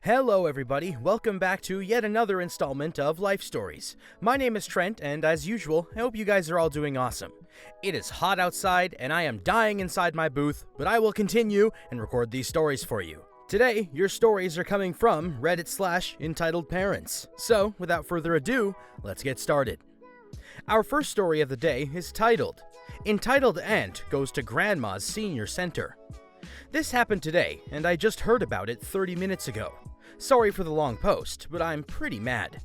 Hello everybody, welcome back to yet another installment of Life Stories. My name is Trent, and as usual, I hope you guys are all doing awesome. It is hot outside, and I am dying inside my booth, but I will continue and record these stories for you. Today, your stories are coming from Reddit/entitledparents. So, without further ado, let's get started. Our first story of the day is titled, Entitled Aunt Goes to Grandma's Senior Center. This happened today, and I just heard about it 30 minutes ago. Sorry for the long post, but I'm pretty mad.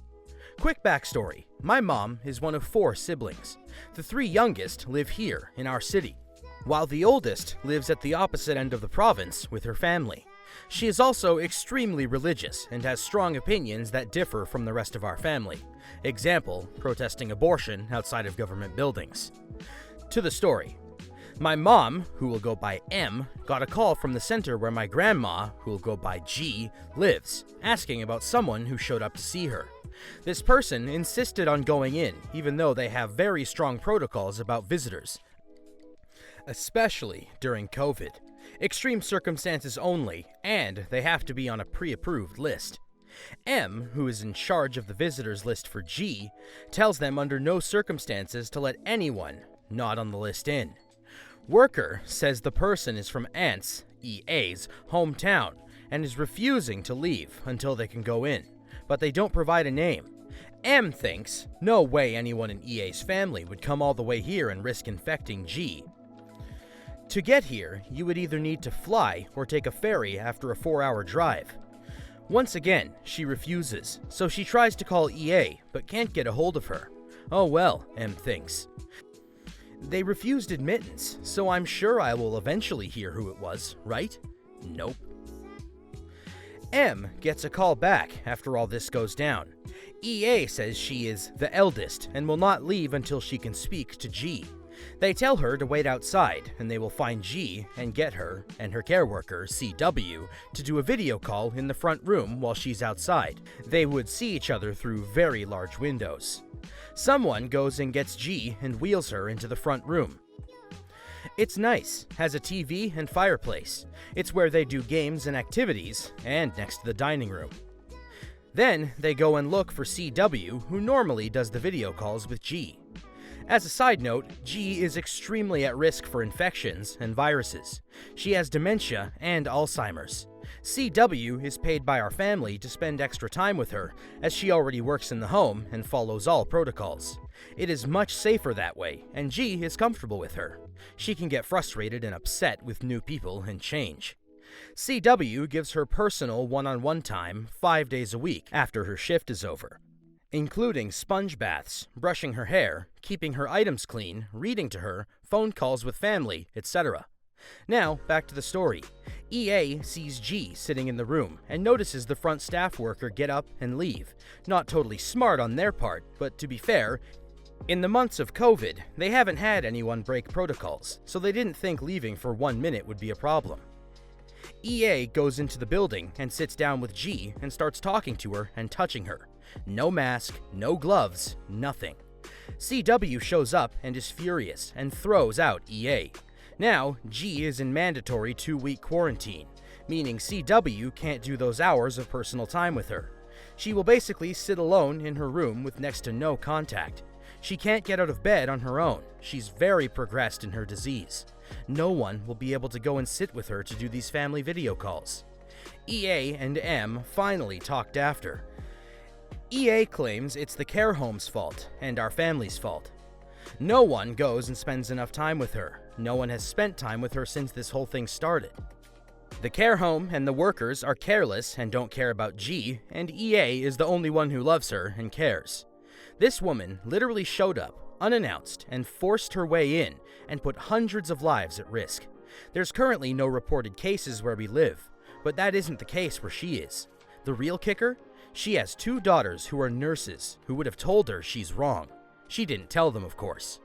Quick backstory. My mom is one of 4 siblings. The 3 youngest live here in our city, while the oldest lives at the opposite end of the province with her family. She is also extremely religious and has strong opinions that differ from the rest of our family. Example, protesting abortion outside of government buildings. To the story. My mom, who will go by M, got a call from the center where my grandma, who will go by G, lives, asking about someone who showed up to see her. This person insisted on going in, even though they have very strong protocols about visitors, especially during COVID. Extreme circumstances only, and they have to be on a pre-approved list. M, who is in charge of the visitors list for G, tells them under no circumstances to let anyone not on the list in. Worker says the person is from Aunt's, EA's, hometown and is refusing to leave until they can go in, but they don't provide a name. M thinks no way anyone in EA's family would come all the way here and risk infecting G. To get here, you would either need to fly or take a ferry after a 4-hour drive. Once again, she refuses, so she tries to call EA but can't get a hold of her. Oh well, M thinks. They refused admittance, so I'm sure I will eventually hear who it was, right? Nope. M gets a call back after all this goes down. EA says she is the eldest and will not leave until she can speak to G. They tell her to wait outside, and they will find G and get her and her care worker, CW, to do a video call in the front room while she's outside. They would see each other through very large windows. Someone goes and gets G and wheels her into the front room. It's nice, has a TV and fireplace. It's where they do games and activities, and next to the dining room. Then they go and look for CW, who normally does the video calls with G. As a side note, G is extremely at risk for infections and viruses. She has dementia and Alzheimer's. CW is paid by our family to spend extra time with her, as she already works in the home and follows all protocols. It is much safer that way, and G is comfortable with her. She can get frustrated and upset with new people and change. CW gives her personal one-on-one time 5 days a week after her shift is over, including sponge baths, brushing her hair, keeping her items clean, reading to her, phone calls with family, etc. Now, back to the story. EA sees G sitting in the room and notices the front staff worker get up and leave. Not totally smart on their part, but to be fair, in the months of COVID, they haven't had anyone break protocols, so they didn't think leaving for 1 minute would be a problem. EA goes into the building and sits down with G and starts talking to her and touching her. No mask, no gloves, nothing. CW shows up and is furious and throws out EA. Now, G is in mandatory 2-week quarantine, meaning CW can't do those hours of personal time with her. She will basically sit alone in her room with next to no contact. She can't get out of bed on her own. She's very progressed in her disease. No one will be able to go and sit with her to do these family video calls. EA and M finally talked after. EA claims it's the care home's fault and our family's fault. No one goes and spends enough time with her. No one has spent time with her since this whole thing started. The care home and the workers are careless and don't care about G, and EA is the only one who loves her and cares. This woman literally showed up, unannounced, and forced her way in and put hundreds of lives at risk. There's currently no reported cases where we live, but that isn't the case where she is. The real kicker? She has 2 daughters who are nurses who would have told her she's wrong. She didn't tell them, of course.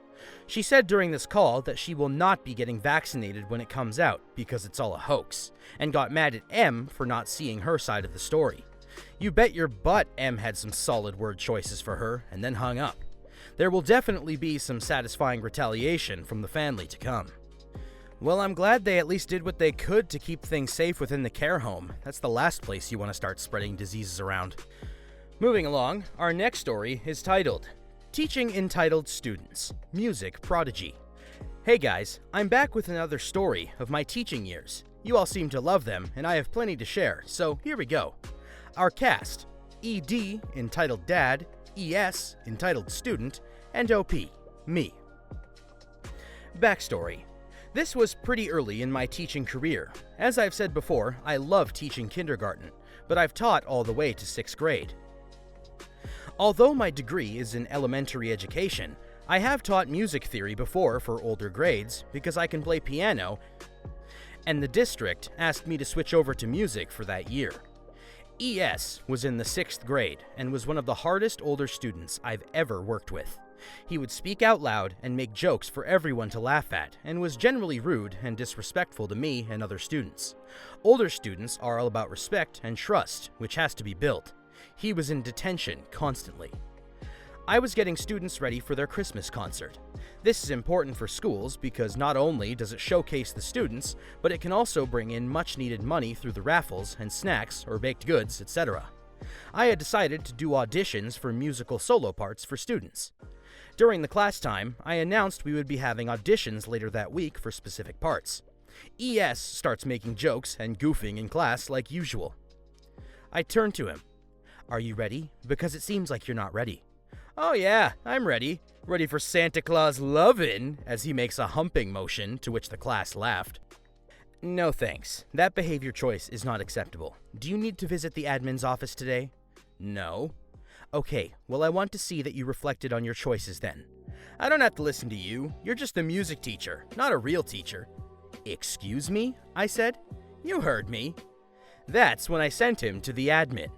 She said during this call that she will not be getting vaccinated when it comes out because it's all a hoax, and got mad at M for not seeing her side of the story. You bet your butt M had some solid word choices for her and then hung up. There will definitely be some satisfying retaliation from the family to come. Well, I'm glad they at least did what they could to keep things safe within the care home. That's the last place you want to start spreading diseases around. Moving along, our next story is titled, Teaching Entitled Students, Music Prodigy. Hey guys, I'm back with another story of my teaching years. You all seem to love them, and I have plenty to share, so here we go. Our cast: ED, entitled Dad, ES, entitled Student, and OP, me. Backstory. This was pretty early in my teaching career. As I've said before, I love teaching kindergarten, but I've taught all the way to 6th grade. Although my degree is in elementary education, I have taught music theory before for older grades because I can play piano, and the district asked me to switch over to music for that year. ES was in the 6th grade and was one of the hardest older students I've ever worked with. He would speak out loud and make jokes for everyone to laugh at, and was generally rude and disrespectful to me and other students. Older students are all about respect and trust, which has to be built. He was in detention constantly. I was getting students ready for their Christmas concert. This is important for schools because not only does it showcase the students, but it can also bring in much needed money through the raffles and snacks or baked goods, etc. I had decided to do auditions for musical solo parts for students. During the class time, I announced we would be having auditions later that week for specific parts. ES starts making jokes and goofing in class like usual. I turned to him. Are you ready? Because it seems like you're not ready. Oh yeah, I'm ready. Ready for Santa Claus lovin', as he makes a humping motion, to which the class laughed. No thanks. That behavior choice is not acceptable. Do you need to visit the admin's office today? No. Okay, well I want to see that you reflected on your choices then. I don't have to listen to you. You're just a music teacher, not a real teacher. Excuse me? I said. You heard me. That's when I sent him to the admin.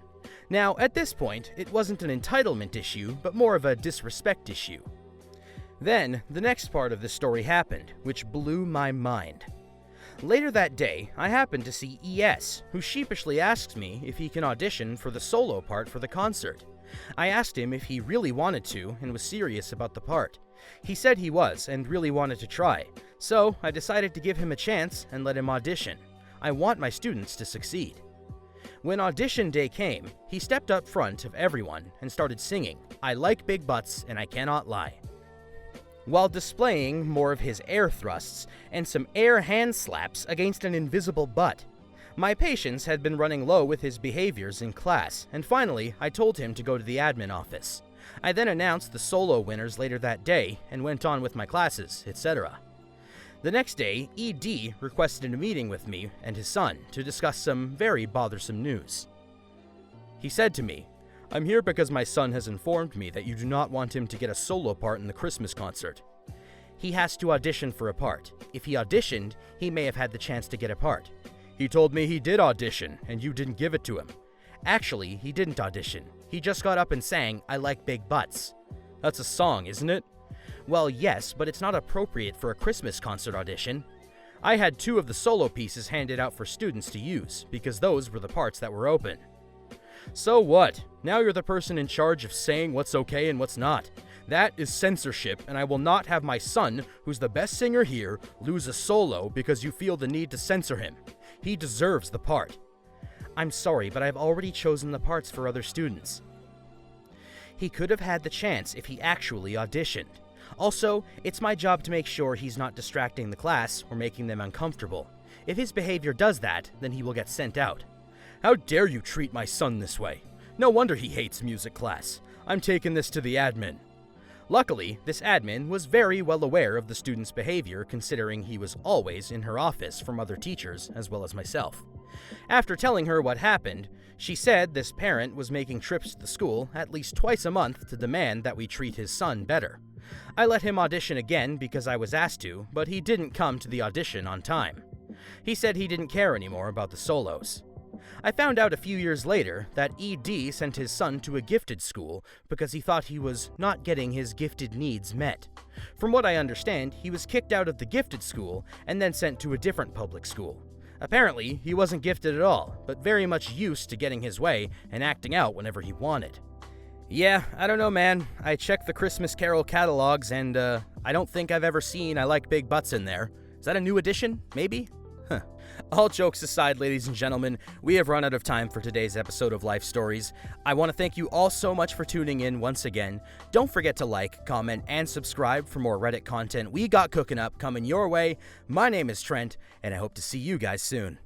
Now, at this point, it wasn't an entitlement issue, but more of a disrespect issue. Then, the next part of the story happened, which blew my mind. Later that day, I happened to see ES, who sheepishly asks me if he can audition for the solo part for the concert. I asked him if he really wanted to and was serious about the part. He said he was and really wanted to try, so I decided to give him a chance and let him audition. I want my students to succeed. When audition day came, he stepped up front of everyone and started singing, I Like Big Butts and I Cannot Lie, while displaying more of his air thrusts and some air hand slaps against an invisible butt. My patience had been running low with his behaviors in class, and finally I told him to go to the admin office. I then announced the solo winners later that day and went on with my classes, etc. The next day, ED requested a meeting with me and his son to discuss some very bothersome news. He said to me, I'm here because my son has informed me that you do not want him to get a solo part in the Christmas concert. He has to audition for a part. If he auditioned, he may have had the chance to get a part. He told me he did audition and you didn't give it to him. Actually, he didn't audition. He just got up and sang, I Like Big Butts. That's a song, isn't it? Well, yes, but it's not appropriate for a Christmas concert audition. I had 2 of the solo pieces handed out for students to use, because those were the parts that were open. So what? Now you're the person in charge of saying what's okay and what's not. That is censorship, and I will not have my son, who's the best singer here, lose a solo because you feel the need to censor him. He deserves the part. I'm sorry, but I've already chosen the parts for other students. He could have had the chance if he actually auditioned. Also, it's my job to make sure he's not distracting the class or making them uncomfortable. If his behavior does that, then he will get sent out. How dare you treat my son this way? No wonder he hates music class. I'm taking this to the admin. Luckily, this admin was very well aware of the student's behavior, considering he was always in her office from other teachers as well as myself. After telling her what happened, she said this parent was making trips to the school at least twice a month to demand that we treat his son better. I let him audition again because I was asked to, but he didn't come to the audition on time. He said he didn't care anymore about the solos. I found out a few years later that ED sent his son to a gifted school because he thought he was not getting his gifted needs met. From what I understand, he was kicked out of the gifted school and then sent to a different public school. Apparently, he wasn't gifted at all, but very much used to getting his way and acting out whenever he wanted. Yeah, I don't know, man. I checked the Christmas Carol catalogs and, I don't think I've ever seen I Like Big Butts in there. Is that a new edition? Maybe? Huh. All jokes aside, ladies and gentlemen, we have run out of time for today's episode of Life Stories. I want to thank you all so much for tuning in once again. Don't forget to like, comment, and subscribe for more Reddit content we got cooking up coming your way. My name is Trent, and I hope to see you guys soon.